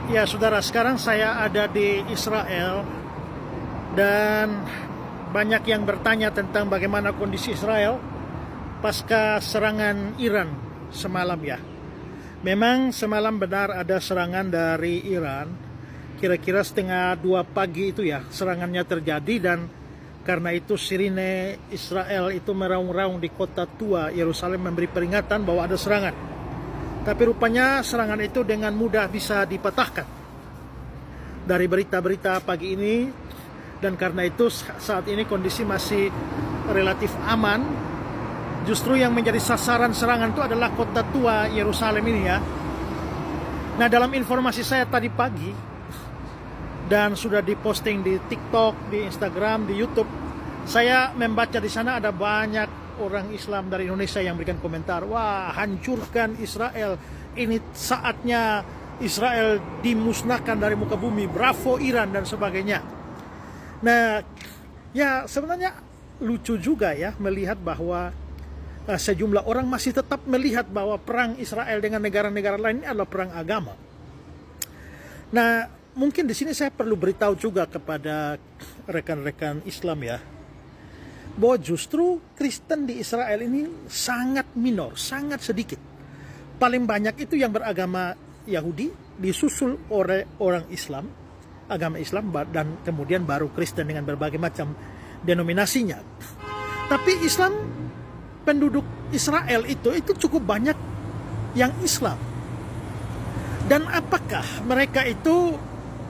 Ya saudara, sekarang saya ada di Israel dan banyak yang bertanya tentang bagaimana kondisi Israel pasca serangan Iran semalam ya. Memang semalam benar ada serangan dari Iran, kira-kira setengah 2 pagi itu ya serangannya terjadi, dan karena itu sirine Israel itu meraung-raung di kota tua Yerusalem memberi peringatan bahwa ada serangan. Tapi rupanya serangan itu dengan mudah bisa dipatahkan dari berita-berita pagi ini, dan karena itu saat ini kondisi masih relatif aman. Justru yang menjadi sasaran serangan itu adalah kota tua Yerusalem ini ya. Nah, dalam informasi saya tadi pagi dan sudah diposting di TikTok, di Instagram, di YouTube, saya membaca di sana ada banyak orang Islam dari Indonesia yang berikan komentar, wah, hancurkan Israel, ini saatnya Israel dimusnahkan dari muka bumi, bravo Iran dan sebagainya. Nah, ya sebenarnya lucu juga ya melihat bahwa sejumlah orang masih tetap melihat bahwa perang Israel dengan negara-negara lain ini adalah perang agama. Nah, mungkin di sini saya perlu beritahu juga kepada rekan-rekan Islam ya, bahwa justru Kristen di Israel ini sangat minor, sangat sedikit. Paling banyak itu yang beragama Yahudi, disusul oleh orang Islam, agama Islam, dan kemudian baru Kristen dengan berbagai macam denominasinya. Tapi Islam, penduduk Israel itu cukup banyak yang Islam. Dan apakah mereka itu,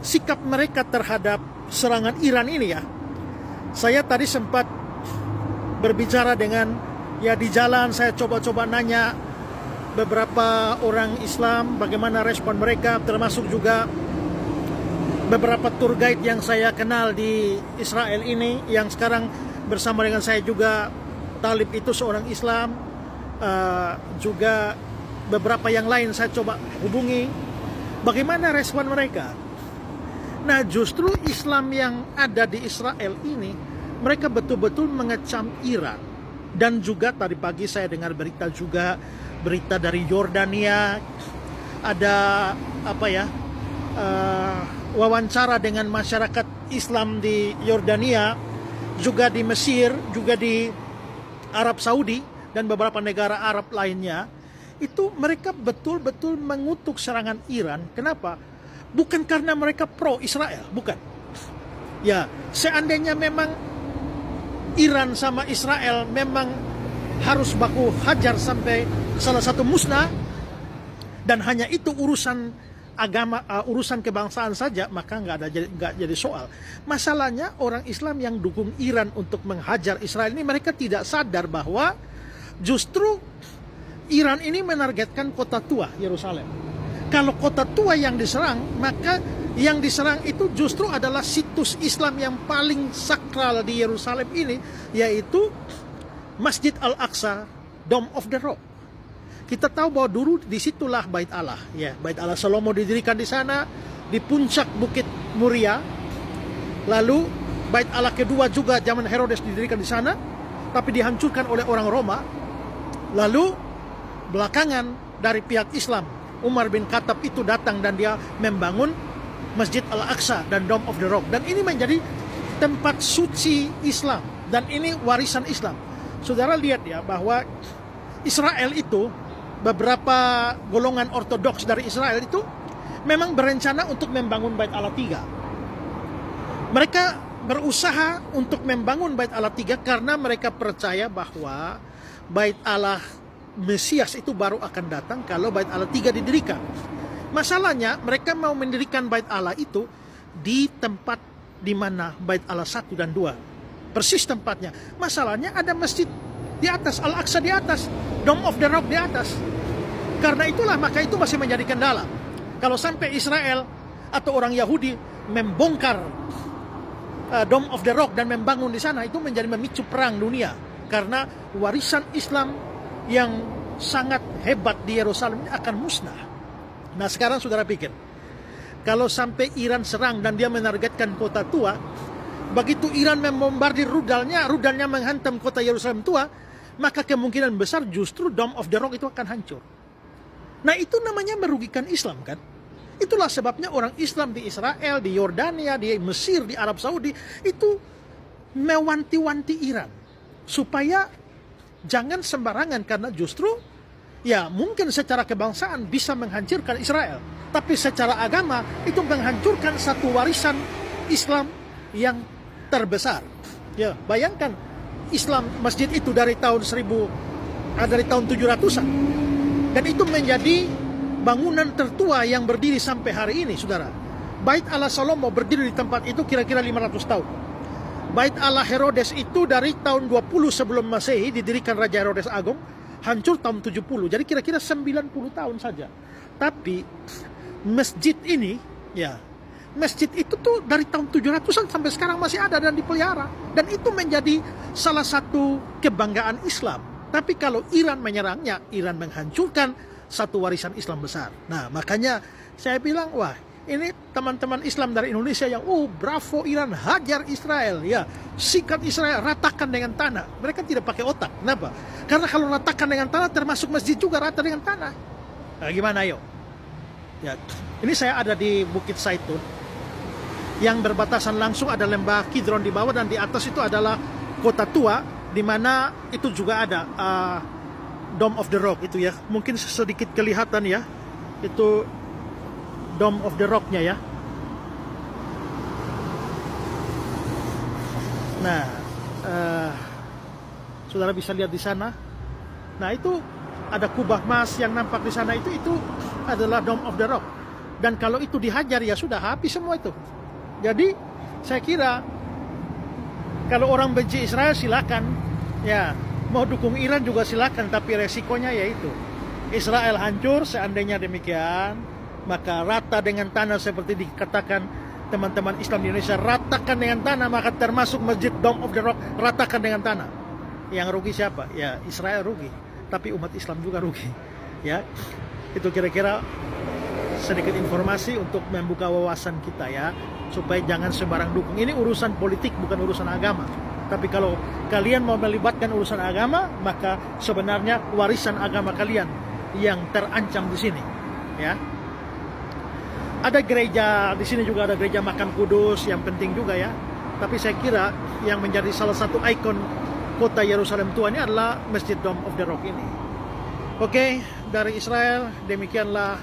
sikap mereka terhadap serangan Iran ini ya? Saya tadi sempat berbicara dengan, ya di jalan saya coba-coba nanya beberapa orang Islam bagaimana respon mereka, termasuk juga beberapa tour guide yang saya kenal di Israel ini, yang sekarang bersama dengan saya juga. Talib itu seorang Islam, juga beberapa yang lain saya coba hubungi, bagaimana respon mereka. Nah, justru Islam yang ada di Israel ini, mereka betul-betul mengecam Iran. Dan juga tadi pagi saya dengar berita juga, berita dari Yordania, ada wawancara dengan masyarakat Islam di Yordania, juga di Mesir, juga di Arab Saudi dan beberapa negara Arab lainnya. Itu mereka betul-betul mengutuk serangan Iran. Kenapa? Bukan karena mereka pro Israel, bukan. Ya, seandainya memang Iran sama Israel memang harus baku hajar sampai salah satu musnah, dan hanya itu urusan agama, urusan kebangsaan saja, maka nggak jadi soal. Masalahnya orang Islam yang dukung Iran untuk menghajar Israel ini, mereka tidak sadar bahwa justru Iran ini menargetkan kota tua Yerusalem. Kalau kota tua yang diserang, maka yang diserang itu justru adalah situs Islam yang paling sakral di Yerusalem ini, yaitu Masjid Al-Aqsa, Dome of the Rock. Kita tahu bahwa dulu disitulah Bait Allah, ya, Bait Allah Salomo didirikan di sana, di puncak Bukit Muria. Lalu Bait Allah kedua juga zaman Herodes didirikan di sana, tapi dihancurkan oleh orang Roma. Lalu belakangan dari pihak Islam, Umar bin Khattab itu datang dan dia membangun Masjid Al-Aqsa dan Dome of the Rock. Dan ini menjadi tempat suci Islam, dan ini warisan Islam. Saudara lihat ya bahwa Israel itu, beberapa golongan ortodoks dari Israel itu memang berencana untuk membangun Bait Allah 3. Mereka berusaha untuk membangun Bait Allah 3 karena mereka percaya bahwa Bait Allah Mesias itu baru akan datang kalau Bait Allah 3 didirikan. Masalahnya mereka mau mendirikan Bait Allah itu di tempat di mana Bait Allah 1 dan 2. Persis tempatnya. Masalahnya ada masjid di atas, Al-Aqsa di atas, Dome of the Rock di atas. Karena itulah, maka itu masih menjadi kendala. Kalau sampai Israel atau orang Yahudi membongkar Dome of the Rock dan membangun di sana, itu menjadi memicu perang dunia. Karena warisan Islam yang sangat hebat di Yerusalem ini akan musnah. Nah, sekarang saudara pikir, kalau sampai Iran serang dan dia menargetkan kota tua, begitu Iran membombardir rudalnya menghantam kota Yerusalem tua, maka kemungkinan besar justru Dome of the Rock itu akan hancur. Nah, itu namanya merugikan Islam kan? Itulah sebabnya orang Islam di Israel, di Yordania, di Mesir, di Arab Saudi itu mewanti-wanti Iran supaya jangan sembarangan, karena justru ya mungkin secara kebangsaan bisa menghancurkan Israel, tapi secara agama itu menghancurkan satu warisan Islam yang terbesar. Ya, bayangkan Islam masjid itu dari tahun 700-an, dan itu menjadi bangunan tertua yang berdiri sampai hari ini, saudara. Bait Allah Salomo berdiri di tempat itu kira-kira 500 tahun. Bait Allah Herodes itu dari tahun 20 sebelum Masehi didirikan Raja Herodes Agung, hancur tahun 70. Jadi kira-kira 90 tahun saja. Tapi masjid ini, ya, masjid itu tuh dari tahun 700-an sampai sekarang masih ada dan dipelihara. Dan itu menjadi salah satu kebanggaan Islam. Tapi kalau Iran menyerangnya, Iran menghancurkan satu warisan Islam besar. Nah, makanya saya bilang, wah, ini teman-teman Islam dari Indonesia yang, bravo Iran, hajar Israel, ya, sikat Israel, ratakan dengan tanah. Mereka tidak pakai otak. Kenapa? Karena kalau ratakan dengan tanah, termasuk masjid juga rata dengan tanah. Nah, gimana, ayo? Ya, ini saya ada di Bukit Zaitun, yang berbatasan langsung ada lembah Kidron di bawah, dan di atas itu adalah kota tua, di mana itu juga ada Dome of the Rock itu ya. Mungkin sedikit kelihatan ya, itu Dome of the Rock-nya ya. Nah, saudara bisa lihat di sana. Nah, itu ada kubah emas yang nampak di sana, itu adalah Dome of the Rock. Dan kalau itu dihajar ya sudah habis semua itu. Jadi saya kira kalau orang benci Israel silakan, ya, mau dukung Iran juga silakan, tapi resikonya yaitu Israel hancur. Seandainya demikian, maka rata dengan tanah seperti dikatakan teman-teman Islam di Indonesia, ratakan dengan tanah, maka termasuk masjid Dome of the Rock, ratakan dengan tanah. Yang rugi siapa? Ya, Israel rugi, tapi umat Islam juga rugi. Ya, itu kira-kira sedikit informasi untuk membuka wawasan kita ya, supaya jangan sembarang dukung. Ini urusan politik, bukan urusan agama. Tapi kalau kalian mau melibatkan urusan agama, maka sebenarnya warisan agama kalian yang terancam di sini. Ya, ada gereja di sini juga, ada gereja Makam Kudus yang penting juga ya. Tapi saya kira yang menjadi salah satu ikon kota Yerusalem tua ini adalah Masjid Dome of the Rock ini. Oke, dari Israel demikianlah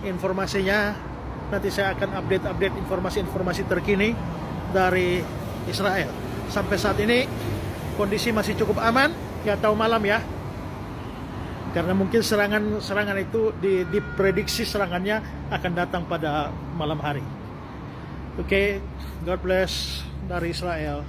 informasinya. Nanti saya akan update informasi-informasi terkini dari Israel. Sampai saat ini kondisi masih cukup aman, nggak tahu malam ya. Karena mungkin serangan itu diprediksi serangannya akan datang pada malam hari. Oke, God bless dari Israel.